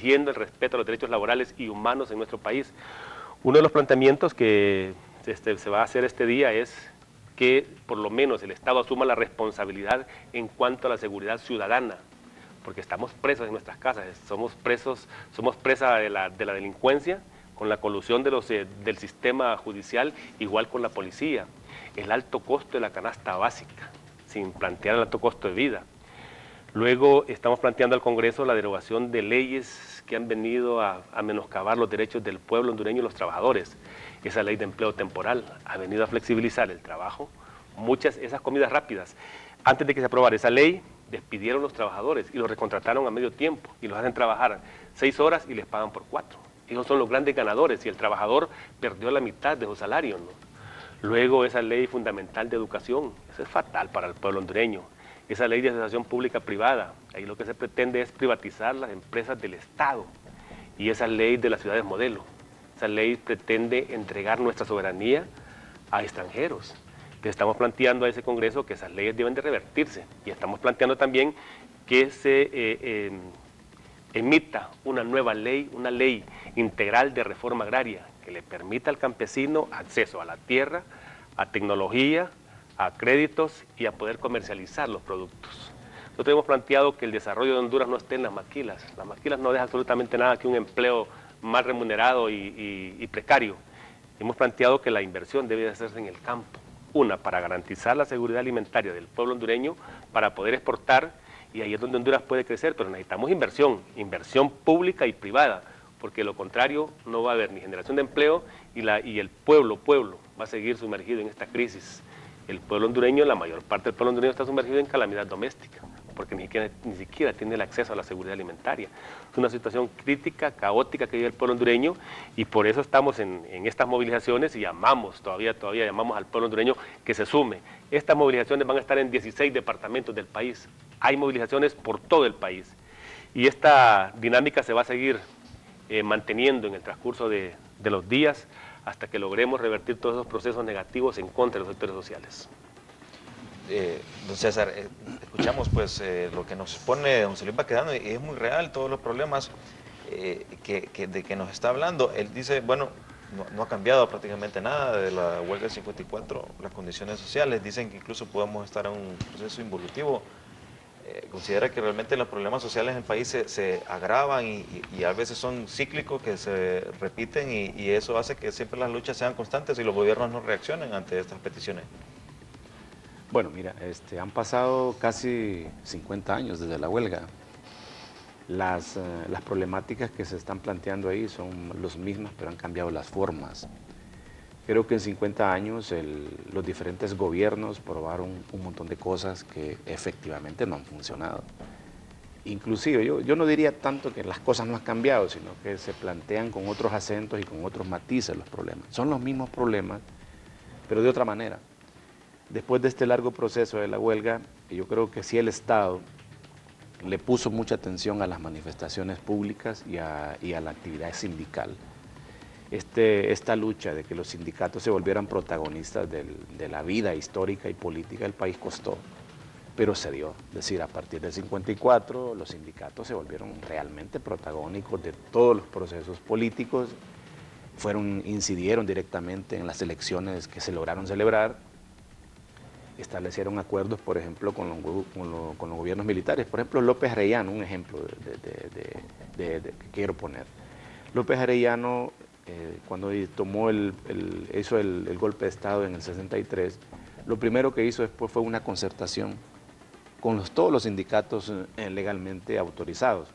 exigiendo el respeto a los derechos laborales y humanos en nuestro país. Uno de los planteamientos que se va a hacer este día es que por lo menos el Estado asuma la responsabilidad en cuanto a la seguridad ciudadana, porque estamos presos en nuestras casas, somos presa de la delincuencia, con la colusión del sistema judicial, igual con la policía. El alto costo de la canasta básica, sin plantear el alto costo de vida. Luego estamos planteando al Congreso la derogación de leyes que han venido a menoscabar los derechos del pueblo hondureño y los trabajadores. Esa ley de empleo temporal ha venido a flexibilizar el trabajo. Esas comidas rápidas, antes de que se aprobara esa ley, despidieron los trabajadores y los recontrataron a medio tiempo y los hacen trabajar 6 horas y les pagan por 4. Ellos son los grandes ganadores y el trabajador perdió la mitad de su salario, ¿no? Luego esa ley fundamental de educación, eso es fatal para el pueblo hondureño. Esa ley de asociación pública-privada, ahí lo que se pretende es privatizar las empresas del Estado. Y esa ley de las ciudades modelo, esa ley pretende entregar nuestra soberanía a extranjeros. Entonces estamos planteando a ese Congreso que esas leyes deben de revertirse y estamos planteando también que se emita una nueva ley, una ley integral de reforma agraria que le permita al campesino acceso a la tierra, a tecnología, a créditos y a poder comercializar los productos. Nosotros hemos planteado que el desarrollo de Honduras no esté en las maquilas. Las maquilas no dejan absolutamente nada que un empleo mal remunerado y precario. Hemos planteado que la inversión debe de hacerse en el campo. Una, para garantizar la seguridad alimentaria del pueblo hondureño, para poder exportar, y ahí es donde Honduras puede crecer, pero necesitamos inversión pública y privada, porque de lo contrario no va a haber ni generación de empleo y el pueblo va a seguir sumergido en esta crisis. El pueblo hondureño, la mayor parte del pueblo hondureño está sumergido en calamidad doméstica, porque ni siquiera tiene el acceso a la seguridad alimentaria. Es una situación crítica, caótica que vive el pueblo hondureño y por eso estamos en estas movilizaciones y llamamos, todavía llamamos al pueblo hondureño que se sume. Estas movilizaciones van a estar en 16 departamentos del país. Hay movilizaciones por todo el país y esta dinámica se va a seguir manteniendo en el transcurso de los días hasta que logremos revertir todos esos procesos negativos en contra de los sectores sociales. Don César, escuchamos pues lo que nos pone don Solís Baquedano y es muy real todos los problemas de que nos está hablando. Él dice, bueno, no ha cambiado prácticamente nada de la huelga del 54, las condiciones sociales, dicen que incluso podemos estar en un proceso involutivo. Considera que realmente los problemas sociales en el país se agravan y a veces son cíclicos que se repiten y eso hace que siempre las luchas sean constantes y los gobiernos no reaccionen ante estas peticiones. Bueno, mira, han pasado casi 50 años desde la huelga. Las problemáticas que se están planteando ahí son las mismas, pero han cambiado las formas. Creo que en 50 años los diferentes gobiernos probaron un montón de cosas que efectivamente no han funcionado. Inclusive, yo no diría tanto que las cosas no han cambiado, sino que se plantean con otros acentos y con otros matices los problemas. Son los mismos problemas, pero de otra manera. Después de este largo proceso de la huelga, yo creo que sí el Estado le puso mucha atención a las manifestaciones públicas y a la actividad sindical. Esta lucha de que los sindicatos se volvieran protagonistas de la vida histórica y política del país costó, pero se dio. Es decir, a partir del 54 los sindicatos se volvieron realmente protagónicos de todos los procesos políticos, incidieron directamente en las elecciones que se lograron celebrar, establecieron acuerdos, por ejemplo, con los gobiernos militares. Por ejemplo, López Arellano, un ejemplo que quiero poner. López Arellano, cuando hizo el golpe de Estado en el 63, lo primero que hizo después fue una concertación con todos los sindicatos legalmente autorizados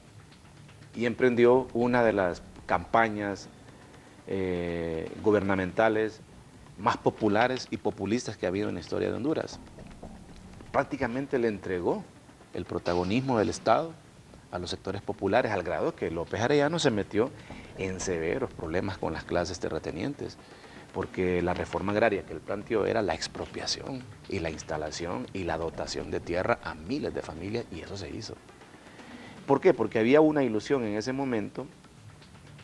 y emprendió una de las campañas gubernamentales más populares y populistas que ha habido en la historia de Honduras. Prácticamente le entregó el protagonismo del Estado a los sectores populares, al grado que López Arellano se metió en severos problemas con las clases terratenientes, porque la reforma agraria que él planteó era la expropiación y la instalación y la dotación de tierra a miles de familias, y eso se hizo. ¿Por qué? Porque había una ilusión en ese momento,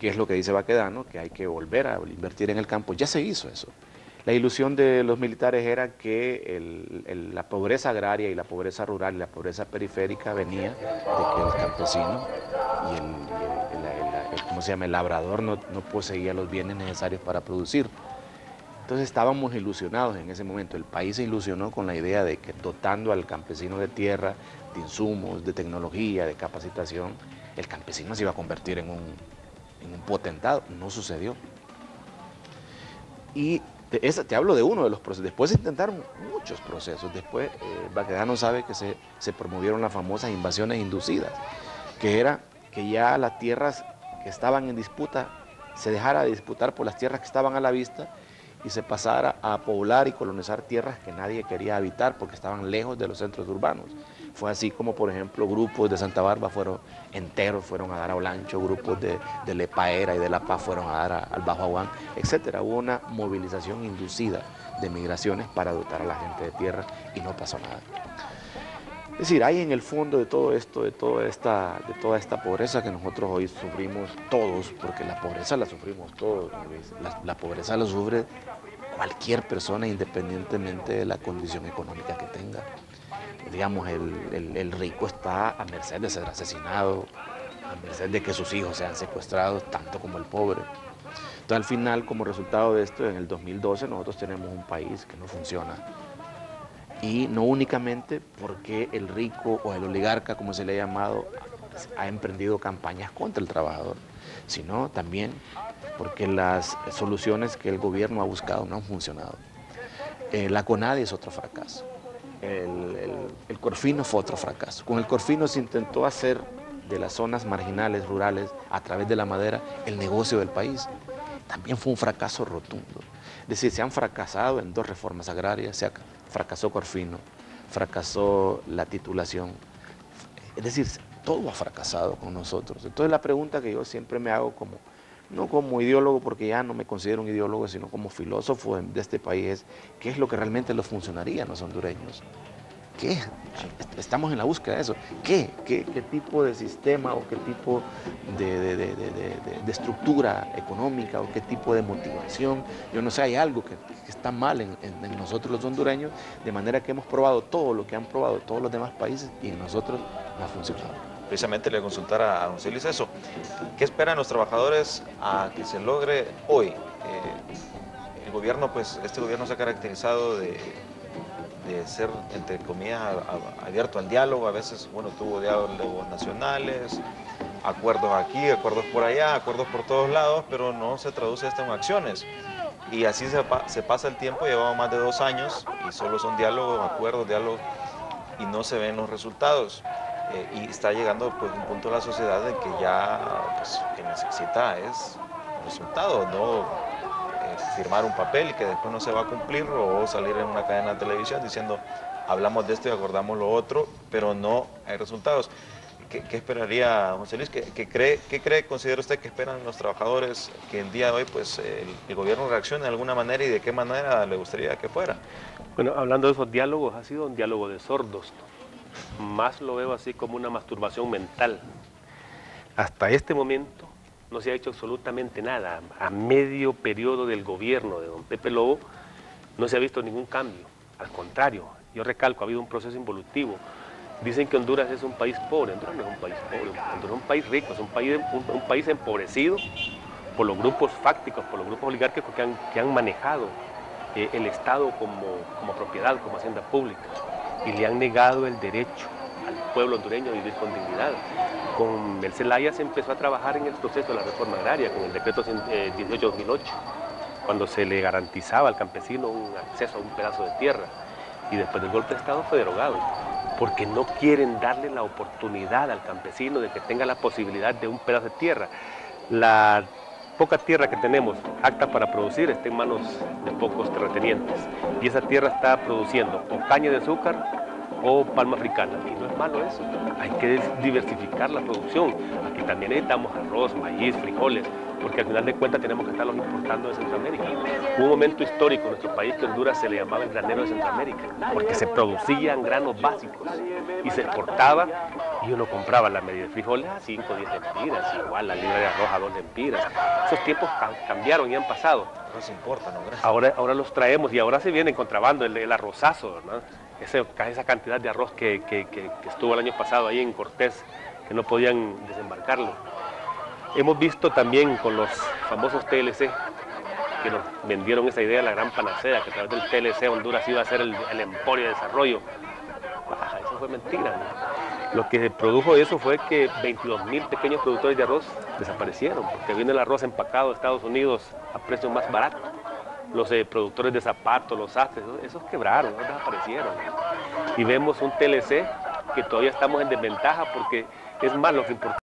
que es lo que dice Baquedano, que hay que volver a invertir en el campo. Ya se hizo eso. La ilusión de los militares era que la pobreza agraria y la pobreza rural y la pobreza periférica venía de que el campesino y ¿cómo se llama? El labrador no poseía los bienes necesarios para producir. Entonces estábamos ilusionados en ese momento. El país se ilusionó con la idea de que dotando al campesino de tierra, de insumos, de tecnología, de capacitación, el campesino se iba a convertir en un potentado. No sucedió. Y te hablo de uno de los procesos. Después se intentaron muchos procesos. Después Baquedano sabe que se promovieron las famosas invasiones inducidas, que era que ya las tierras que estaban en disputa se dejara de disputar por las tierras que estaban a la vista y se pasara a poblar y colonizar tierras que nadie quería habitar porque estaban lejos de los centros urbanos. Fue así como, por ejemplo, grupos de Santa Bárbara fueron a dar a Olancho, grupos de Lepaera y de La Paz fueron a dar al Bajo Aguán, etc. Hubo una movilización inducida de migraciones para dotar a la gente de tierra y no pasó nada. Es decir, hay en el fondo de todo esto, de toda esta pobreza que nosotros hoy sufrimos todos, porque la pobreza la sufrimos todos, la pobreza la sufre cualquier persona independientemente de la condición económica que tenga. Digamos, el rico está a merced de ser asesinado, a merced de que sus hijos sean secuestrados, tanto como el pobre. Entonces, al final, como resultado de esto, en el 2012 nosotros tenemos un país que no funciona. Y no únicamente porque el rico o el oligarca, como se le ha llamado, ha emprendido campañas contra el trabajador, sino también porque las soluciones que el gobierno ha buscado no han funcionado. La CONADI es otro fracaso. El Corfino fue otro fracaso. Con el Corfino se intentó hacer de las zonas marginales, rurales, a través de la madera, el negocio del país. También fue un fracaso rotundo. Es decir, se han fracasado en 2 reformas agrarias, fracasó Corfino, fracasó la titulación. Es decir, todo ha fracasado con nosotros. Entonces la pregunta que yo siempre me hago no como ideólogo, porque ya no me considero un ideólogo, sino como filósofo de este país, es ¿qué es lo que realmente los funcionaría a los hondureños? ¿Qué? Estamos en la búsqueda de eso. ¿Qué tipo de sistema o qué tipo de estructura económica o qué tipo de motivación? Yo no sé, hay algo que está mal en nosotros los hondureños, de manera que hemos probado todo lo que han probado todos los demás países y en nosotros no ha funcionado. Precisamente le voy a consultar a don Celis eso. ¿Qué esperan los trabajadores a que se logre hoy? El gobierno, pues, este gobierno se ha caracterizado de ser, entre comillas, abierto al diálogo. A veces, bueno, tuvo diálogos nacionales, acuerdos aquí, acuerdos por allá, acuerdos por todos lados, pero no se traduce esto en acciones. Y así se pasa el tiempo, llevamos más de 2 años y solo son diálogos, acuerdos, diálogos, y no se ven los resultados. Y está llegando, pues, un punto de la sociedad en que ya, pues, que necesita es resultados, no firmar un papel y que después no se va a cumplir, o salir en una cadena de televisión diciendo hablamos de esto y acordamos lo otro, pero no hay resultados. ¿Qué esperaría, José Luis? Considera usted que esperan los trabajadores que el día de hoy, pues, el gobierno reaccione de alguna manera, y de qué manera le gustaría que fuera? Bueno, hablando de esos diálogos, ha sido un diálogo de sordos, ¿no? Más lo veo así como una masturbación mental. Hasta este momento no se ha hecho absolutamente nada. A medio periodo del gobierno de don Pepe Lobo no se ha visto ningún cambio. Al contrario, yo recalco, ha habido un proceso involutivo. Dicen que Honduras es un país pobre. Honduras no es un país pobre, Honduras es un país rico, es un país empobrecido por los grupos fácticos, por los grupos oligárquicos que han manejado el Estado como propiedad, como hacienda pública, y le han negado el derecho al pueblo hondureño a vivir con dignidad. Con el Zelaya se empezó a trabajar en el proceso de la reforma agraria, con el decreto 18-2008, cuando se le garantizaba al campesino un acceso a un pedazo de tierra, y después del golpe de Estado fue derogado, porque no quieren darle la oportunidad al campesino de que tenga la posibilidad de un pedazo de tierra. La poca tierra que tenemos apta para producir está en manos de pocos terratenientes, y esa tierra está produciendo o caña de azúcar o palma africana, y no es malo eso. Hay que diversificar la producción. Aquí también necesitamos arroz, maíz, frijoles, porque al final de cuentas tenemos que estarlos importando de Centroamérica. Hubo un momento histórico en nuestro país que Honduras se le llamaba el granero de Centroamérica, porque se producían granos básicos y se exportaba, y uno compraba la media de frijoles a 5 o 10 lempiras, igual la libra de arroz a 2 lempiras. Esos tiempos cambiaron y han pasado. No se importa, ¿no? Gracias. Ahora los traemos, y ahora se viene en contrabando el arrozazo, ¿no? Esa cantidad de arroz que estuvo el año pasado ahí en Cortés, que no podían desembarcarlo. Hemos visto también con los famosos TLC, que nos vendieron esa idea de la gran panacea, que a través del TLC Honduras iba a ser el emporio de desarrollo. Eso fue mentira, ¿no? Lo que produjo eso fue que 22.000 pequeños productores de arroz desaparecieron, porque vino el arroz empacado de Estados Unidos a precios más baratos. Los productores de zapatos, los sastres, esos quebraron, esos desaparecieron. Y vemos un TLC que todavía estamos en desventaja porque es más lo que importamos.